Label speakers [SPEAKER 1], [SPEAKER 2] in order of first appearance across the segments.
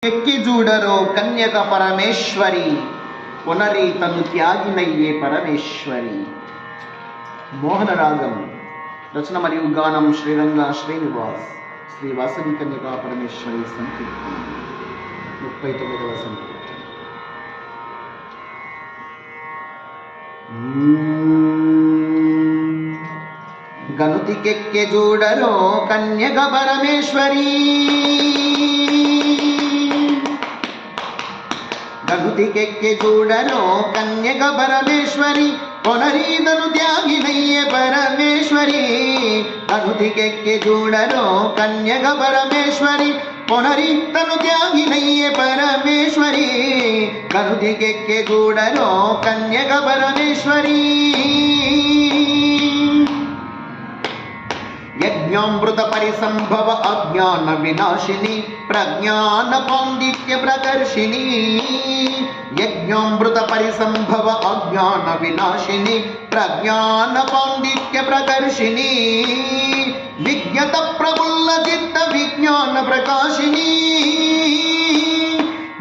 [SPEAKER 1] ఎక్కి చూడరో కన్యక పరమేశ్వరి పునరి తను త్యాగినయ్యే పరమేశ్వరి. మోహన రాగం రచన మరియు గానం శ్రీరంగ శ్రీనివాస్. శ్రీ వాసవి కన్యకా పరమేశ్వరి సంకీర్తన 39వ సంకీర్తన. గనుతికెక్కె చూడరో కన్యక పరమేశ్వరి, గనుతికెక్కె చూడరో కన్యక పరమేశ్వరి కొనరీదను త్యాగినయ్యే పరమేశ్వరి. గనుతికెక్కె చూడరో కన్యక పరమేశ్వరి కొనరీతను త్యాగినయ్యే పరమేశ్వరి. గనుతికెక్కె చూడరో కన్యక పరమేశ్వరి. యజ్ఞామృత పరిసంభవ అజ్ఞాన వినాశిని ప్రజ్ఞాన పాండిత్య ప్రకర్షిణి. యజ్ఞామృత పరిసంభవ అజ్ఞాన వినాశిని ప్రజ్ఞాన పాండిత్య ప్రకర్షిణి. విజ్ఞత ప్రబుల్ల చిత్త విజ్ఞాన ప్రకాశిని.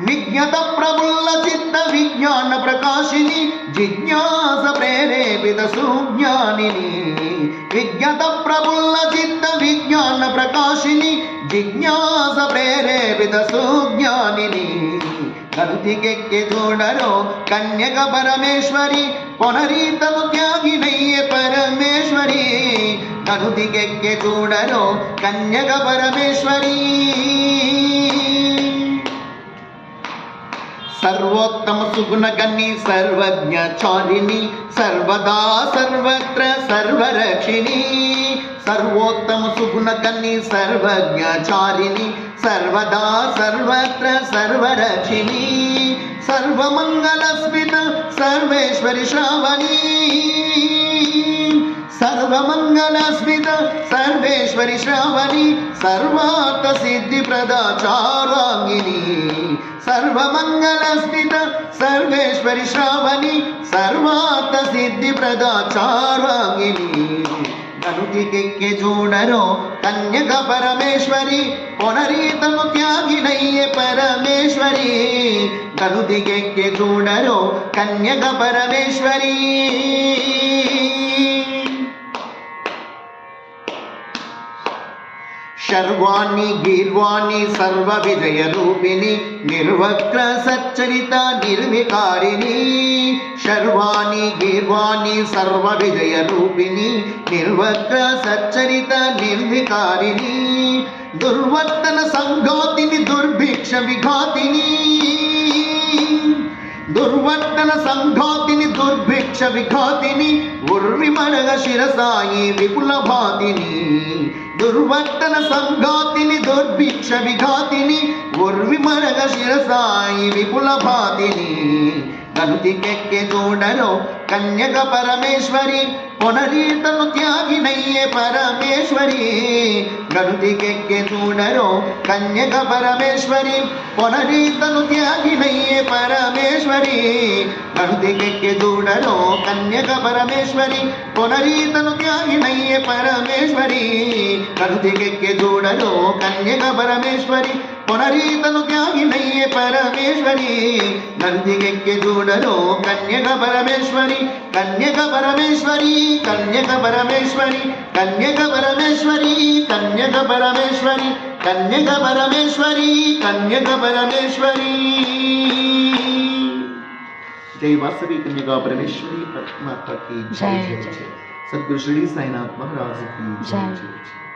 [SPEAKER 1] విజ్ఞత ప్రబుల్ల చిత్త విజ్ఞాన ప్రకాశిని జిజ్ఞాస ప్రేరేపిత సుజ్ఞానిని. విజ్ఞత ప్రబుల్ల చిత్త విజ్ఞాన ప్రకాశిని జిజ్ఞాస ప్రేరేపిత సుజ్ఞానిని. గనుతికెక్కె చూడరో కన్యక పరమేశ్వరి కొనరీతను త్యాగినయ్యే పరమేశ్వరి. గనుతికెక్కె చూడరో కన్యక పరమేశ్వరి. సర్వోత్తమ సుగుణగణి సర్వజ్ఞచారిణి సర్వదా సర్వత్ర సర్వరక్షిణి. సర్వోత్తమ సుగుణగణి సర్వజ్ఞచారిణి సర్వదా సర్వత్ర సర్వరక్షిణి. సర్వమంగళస్మిత సర్వేశ్వరి శ్రావణి. సర్వమంగళస్మిత సర్వేశ్వరి శ్రావణి సర్వార్థ సిద్ధి ప్రదాచారాంగిని. సర్వమంగళస్మిత సర్వేశ్వరి శ్రావణి సర్వార్థ సిద్ధి ప్రదాచారాంగిని. గనుతికెక్కె చూడరో కన్యక పరమేశ్వరి కొనరీతను త్యాగినయ్యే పరమేశ్వరి. గనుతికెక్కె చూడరో కన్యక పరమేశ్వరి. శర్వాణి గీర్వాణి సర్వ విజయ రూపిణి నిర్వక్ర సచ్చరిత నిర్వికారిణి. శర్వాణి గీర్వాణి సర్వ విజయ రూపిణి నిర్వక్ర సచ్చరిత నిర్వికారిణి. దుర్వర్తన సంఘాతిని దుర్భిక్ష విఘాతిని. దుర్వర్తన సంఘాతిని దుర్భిక్ష విఘాతిని ఉర్విమరగ శిరసాయి విపుల భాతిని. దుర్వర్తన సంఘాతిని దుర్భిక్ష విఘాతిని ఉర్విమరగ శిరసాయి విపుల భాతిని. గనుతికెక్కె చూడరో కన్యక పరమేశ్వరి కొనరీతను త్యాగినయ్యే పరమేశ్వరి. గనుతికెక్కె చూడరో కన్యక పరమేశ్వరి కొనరీతను త్యాగినయ్యే పరమేశ్వరి. గనుతికెక్కె చూడరో కన్యక పరమేశ్వరి కొనరీతను త్యాగినయ్యే పరమేశ్వరి. గనుతికెక్కె చూడరో కన్యక పరమేశ్వరి కొనరీతను త్యాగినయ్యే పరమేశ్వరి. గనుతికెక్కె చూడరో కన్యక పరమేశ్వరి కన్యక పరమేశ్వరి కన్యక పరమేశ్వరి కన్యక పరమేశ్వరి కన్యక పరమేశ్వరి కన్యక పరమేశ్వరి కన్యక పరమేశ్వరి. जय वासवी कन्यका परमेश्वरी परमात्मा की जय जय जय. सद्गुरु श्री साईनाथ महाराज की जय जय.